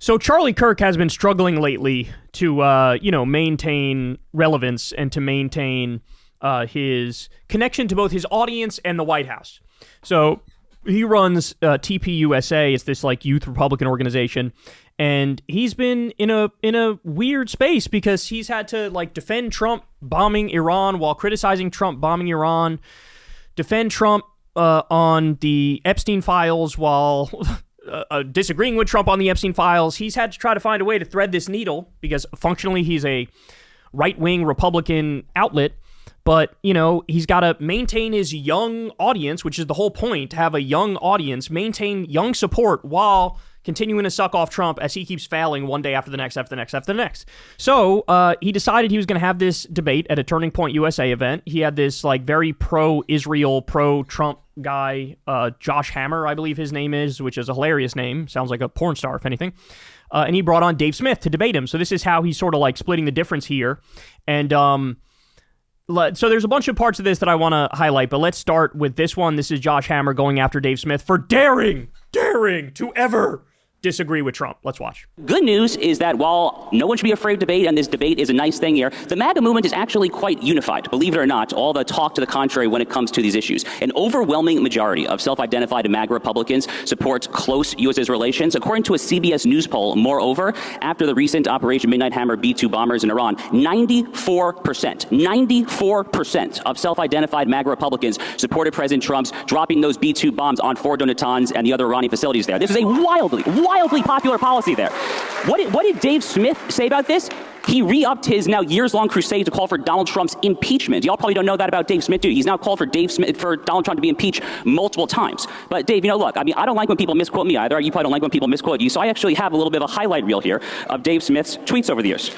So Charlie Kirk has been struggling lately to, maintain relevance and to maintain his connection to both his audience and the White House. So he runs TPUSA. It's this like youth Republican organization, and he's been in a weird space because he's had to like defend Trump bombing Iran while criticizing Trump bombing Iran, defend Trump on the Epstein files while disagreeing with Trump on the Epstein files. He's had to try to find a way to thread this needle because functionally he's a right-wing Republican outlet. But, he's got to maintain his young audience, which is the whole point, to have a young audience, maintain young support while continuing to suck off Trump as he keeps failing one day after the next, after the next, after the next. So he decided he was going to have this debate at a Turning Point USA event. He had this like very pro-Israel, pro-Trump guy, Josh Hammer, I believe his name is, which is a hilarious name. Sounds like a porn star, if anything. And he brought on Dave Smith to debate him. So this is how he's sort of like splitting the difference here. And so there's a bunch of parts of this that I want to highlight, but let's start with this one. This is Josh Hammer going after Dave Smith for daring to ever disagree with Trump. Let's watch. Good news is that while no one should be afraid of debate, and this debate is a nice thing here, the MAGA movement is actually quite unified, believe it or not, all the talk to the contrary when it comes to these issues. An overwhelming majority of self-identified MAGA Republicans supports close U.S.-Israel relations. According to a CBS News poll, moreover, after the recent Operation Midnight Hammer B-2 bombers in Iran, 94% of self-identified MAGA Republicans supported President Trump's dropping those B-2 bombs on Fort Natanz and the other Iranian facilities there. This is a wildly popular policy there. What did Dave Smith say about this? He re-upped his now years-long crusade to call for Donald Trump's impeachment. Y'all probably don't know that about Dave Smith, do you? He's now called for Donald Trump to be impeached multiple times. But Dave, look, I don't like when people misquote me either. You probably don't like when people misquote you. So I actually have a little bit of a highlight reel here of Dave Smith's tweets over the years.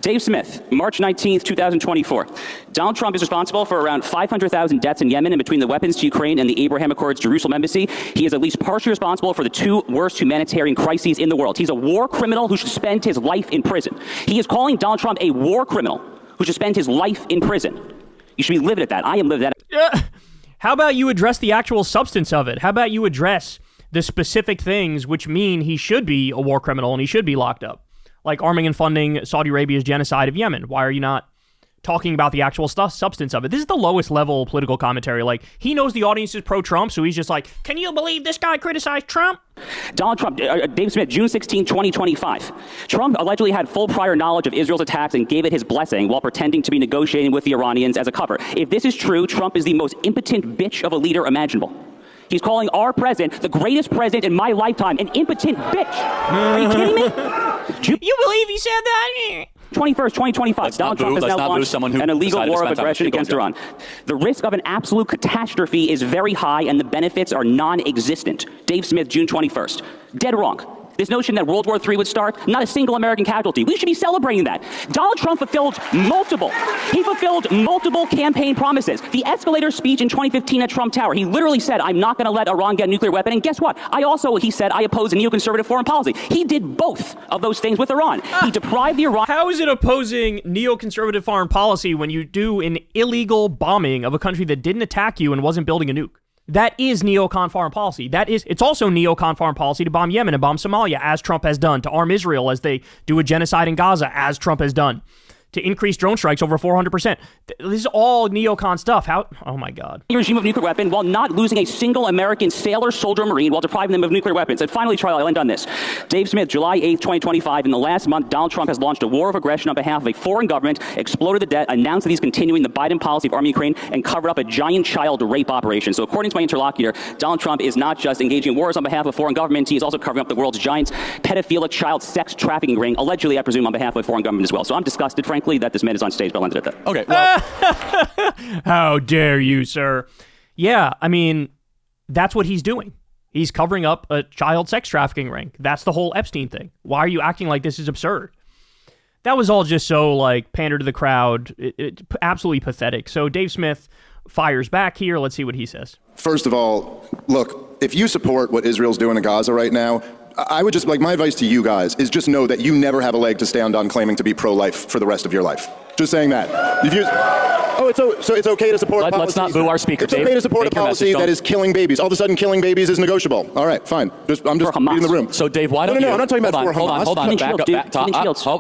Dave Smith, March 19th, 2024. Donald Trump is responsible for around 500,000 deaths in Yemen and between the weapons to Ukraine and the Abraham Accords Jerusalem embassy. He is at least partially responsible for the two worst humanitarian crises in the world. He's a war criminal who should spend his life in prison. He is calling Donald Trump a war criminal who should spend his life in prison. You should be livid at that. I am livid at that. How about you address the actual substance of it? How about you address the specific things which mean he should be a war criminal and he should be locked up? Like arming and funding Saudi Arabia's genocide of Yemen. Why are you not talking about the actual substance of it? This is the lowest level political commentary. Like, he knows the audience is pro-Trump, so he's just like, can you believe this guy criticized Trump? Donald Trump, Dave Smith, June 16, 2025. Trump allegedly had full prior knowledge of Israel's attacks and gave it his blessing while pretending to be negotiating with the Iranians as a cover. If this is true, Trump is the most impotent bitch of a leader imaginable. He's calling our president, the greatest president in my lifetime, an impotent bitch. Are you kidding me? You believe he said that? 21st, 2025. Donald Trump has now launched an illegal war of aggression against Iran. The risk of an absolute catastrophe is very high and the benefits are non-existent. Dave Smith, June 21st. Dead wrong. This notion that World War III would start, not a single American casualty. We should be celebrating that. Donald Trump fulfilled multiple campaign promises. The escalator speech in 2015 at Trump Tower, he literally said, I'm not going to let Iran get a nuclear weapon. And guess what? He said, I oppose a neoconservative foreign policy. He did both of those things with Iran. He deprived the Iran... How is it opposing neoconservative foreign policy when you do an illegal bombing of a country that didn't attack you and wasn't building a nuke? That is neocon foreign policy. It's also neocon foreign policy to bomb Yemen and bomb Somalia, as Trump has done, to arm Israel as they do a genocide in Gaza, as Trump has done, to increase drone strikes over 400%. This is all neocon stuff. Oh my God. Regime of nuclear weapon while not losing a single American sailor, soldier, Marine while depriving them of nuclear weapons. And finally, Charlie, I'll end on this. Dave Smith, July 8th, 2025. In the last month, Donald Trump has launched a war of aggression on behalf of a foreign government, exploded the debt, announced that he's continuing the Biden policy of arming Ukraine, and covered up a giant child rape operation. So according to my interlocutor, Donald Trump is not just engaging in wars on behalf of foreign governments, he is also covering up the world's giant pedophilic child sex trafficking ring, allegedly, I presume, on behalf of a foreign government as well. So I'm disgusted, frankly, that this man is on stage. But I'll end it at that. Okay. Well. How dare you, sir? Yeah, I mean, that's what he's doing. He's covering up a child sex trafficking ring. That's the whole Epstein thing. Why are you acting like this is absurd? That was all just so, like, pander to the crowd. Absolutely pathetic. So Dave Smith fires back here. Let's see what he says. First of all, look, if you support what Israel's doing in Gaza right now, I would just, my advice to you guys is just know that you never have a leg to stand on claiming to be pro-life for the rest of your life. Just saying that. Oh, so it's okay to support policy. Let's not boo our speaker, It's Dave. okay to support a policy that is killing babies. All of a sudden, killing babies is negotiable. All right, fine. I'm just reading the room. So, Dave, why don't No, I'm not talking about for Hamas. Hold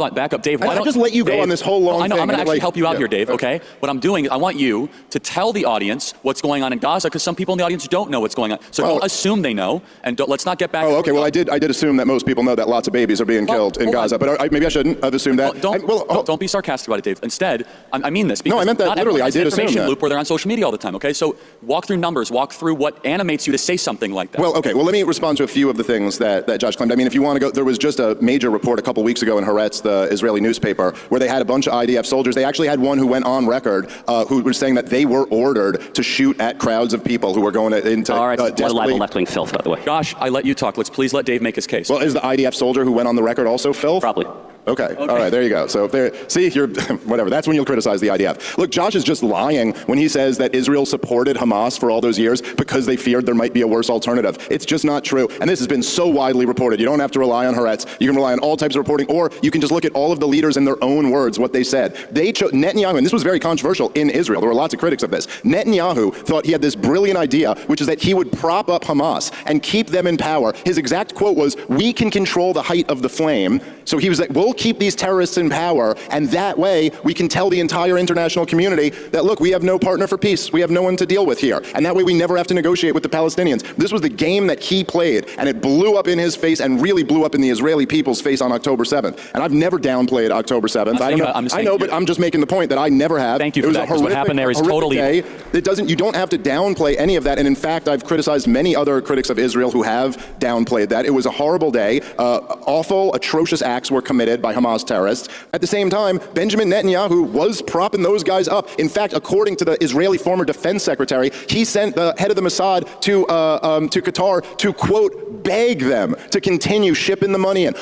on, back up. Dave, why don't... I just let you go on this whole long thing. I know, I'm going to actually help you out here, Dave, okay? What I'm doing is I want you to tell the audience what's going on in Gaza, because some people in the audience don't know what's going on. So don't assume they know, and let's not get back... Oh, okay, well, I did assume that most people know that lots of babies are being killed in Gaza, but maybe I shouldn't have assumed that. Don't be sarcastic about it, Dave. Instead, I mean this, because no, I meant that literally. I did assume that. Loop where they're on social media all the time, okay? So walk through numbers, walk through what animates you to say something like that. Well, okay, well, let me respond to a few of the things that Josh claimed. I mean, if you want to go, there was just a major report a couple weeks ago in Haaretz, the Israeli newspaper, where they had a bunch of IDF soldiers. They actually had one who went on record who was saying that they were ordered to shoot at crowds of people who were going into... All right, what level left-wing filth, by the way. Josh, I let you talk. Let's please let Dave make his case. Well, is the IDF soldier who went on the record also filth? Probably. Okay. All right, there you go. So see, you're, whatever, that's when you'll criticize the IDF. Look, Josh is just lying when he says that Israel supported Hamas for all those years because they feared there might be a worse alternative. It's just not true. And this has been so widely reported. You don't have to rely on Haaretz. You can rely on all types of reporting, or you can just look at all of the leaders in their own words, what they said. They chose Netanyahu, and this was very controversial in Israel. There were lots of critics of this. Netanyahu thought he had this brilliant idea, which is that he would prop up Hamas and keep them in power. His exact quote was, "We can control the height of the flame." So he was like, we'll keep these terrorists in power, and that way we can tell the entire international community that, look, we have no partner for peace. We have no one to deal with here. And that way we never have to negotiate with the Palestinians. This was the game that he played, and it blew up in his face and really blew up in the Israeli people's face on October 7th. And I've never downplayed October 7th. I know, but I'm just making the point that I never have. Thank you for that, because what happened there is totally... Day. You don't have to downplay any of that. And in fact, I've criticized many other critics of Israel who have downplayed that. It was a horrible day. Awful, atrocious acts were committed by Hamas terrorists. At the same time, Benjamin Netanyahu was propping those guys up. In fact, according to the Israeli former defense secretary, he sent the head of the Mossad to Qatar to, quote, beg them to continue shipping the money in.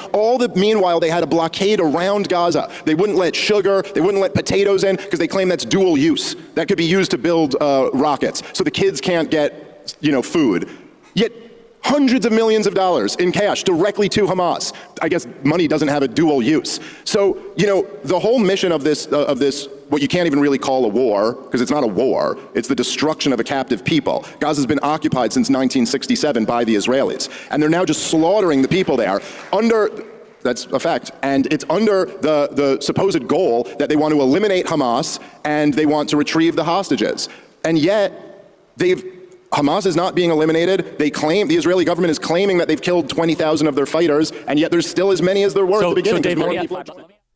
Meanwhile, they had a blockade around Gaza. They wouldn't let sugar, they wouldn't let potatoes in, because they claim that's dual use. That could be used to build rockets. So the kids can't get, food. Yet, hundreds of millions of dollars in cash directly to Hamas. I guess money doesn't have a dual use. So, the whole mission of this, what you can't even really call a war, because it's not a war, it's the destruction of a captive people. Gaza's been occupied since 1967 by the Israelis. And they're now just slaughtering the people there that's a fact. And it's under the supposed goal that they want to eliminate Hamas and they want to retrieve the hostages. And yet, Hamas is not being eliminated. The Israeli government is claiming that they've killed 20,000 of their fighters, and yet there's still as many as there were at the beginning.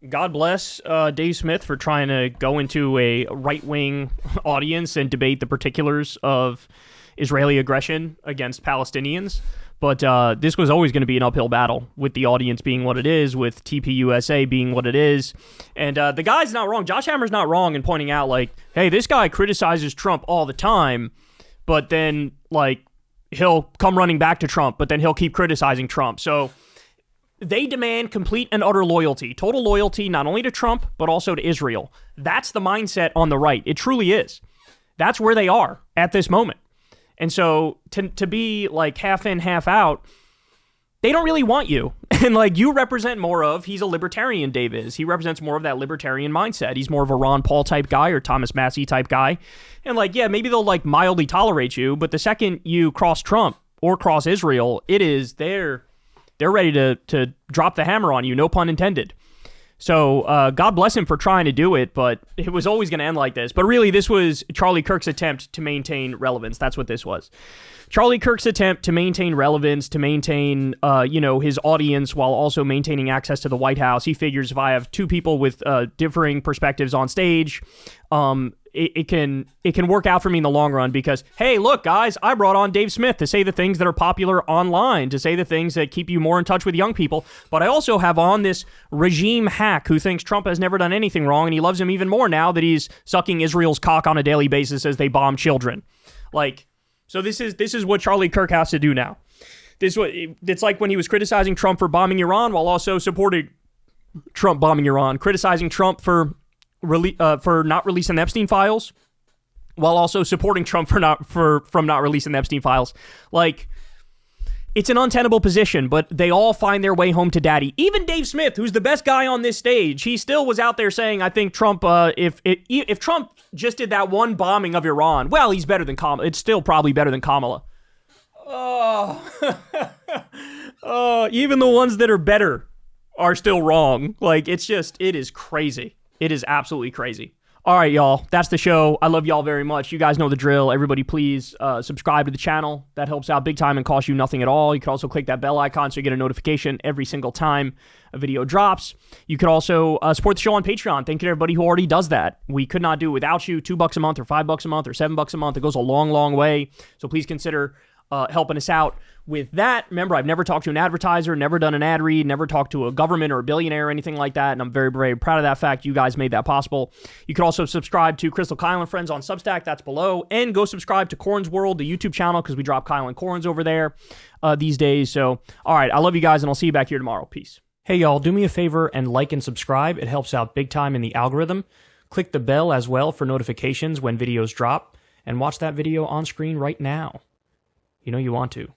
God bless Dave Smith for trying to go into a right-wing audience and debate the particulars of Israeli aggression against Palestinians. But this was always going to be an uphill battle, with the audience being what it is, with TPUSA being what it is. And the guy's not wrong. Josh Hammer's not wrong in pointing out, hey, this guy criticizes Trump all the time, but then, he'll come running back to Trump, but then he'll keep criticizing Trump. So they demand complete and utter loyalty, total loyalty, not only to Trump, but also to Israel. That's the mindset on the right. It truly is. That's where they are at this moment. And so to be half in, half out, they don't really want you. And you represent more of, he's a libertarian, Dave is. He represents more of that libertarian mindset. He's more of a Ron Paul type guy or Thomas Massey type guy. And maybe they'll mildly tolerate you, but the second you cross Trump or cross Israel, it is they're ready to drop the hammer on you, no pun intended. So God bless him for trying to do it, but it was always going to end like this. But really, this was Charlie Kirk's attempt to maintain relevance. That's what this was. Charlie Kirk's attempt to maintain relevance, to maintain, his audience while also maintaining access to the White House. He figures if I have two people with differing perspectives on stage, it can work out for me in the long run because, hey, look, guys, I brought on Dave Smith to say the things that are popular online, to say the things that keep you more in touch with young people. But I also have on this regime hack who thinks Trump has never done anything wrong, and he loves him even more now that he's sucking Israel's cock on a daily basis as they bomb children. So this is what Charlie Kirk has to do now. It's like when he was criticizing Trump for bombing Iran while also supporting Trump bombing Iran, criticizing Trump for not releasing the Epstein files, while also supporting Trump from not releasing the Epstein files. It's an untenable position, but they all find their way home to daddy. Even Dave Smith, who's the best guy on this stage, he still was out there saying, I think Trump, if Trump just did that one bombing of Iran, well, he's better than Kamala. It's still probably better than Kamala. Oh, even the ones that are better are still wrong. Like, it is crazy. It is absolutely crazy. All right, y'all. That's the show. I love y'all very much. You guys know the drill. Everybody, please subscribe to the channel. That helps out big time and costs you nothing at all. You can also click that bell icon so you get a notification every single time a video drops. You could also support the show on Patreon. Thank you to everybody who already does that. We could not do it without you. $2 a month or $5 a month or $7 a month. It goes a long, long way. So please consider helping us out with that. Remember, I've never talked to an advertiser, never done an ad read, never talked to a government or a billionaire or anything like that, and I'm very, very proud of that fact. You guys made that possible. You can also subscribe to Crystal, Kyle, and Friends on Substack. That's below. And go subscribe to Corn's World, the YouTube channel, because we drop Kyle and Corns over there these days. So, all right, I love you guys, and I'll see you back here tomorrow. Peace. Hey, y'all, do me a favor and like and subscribe. It helps out big time in the algorithm. Click the bell as well for notifications when videos drop, and watch that video on screen right now. You know you want to.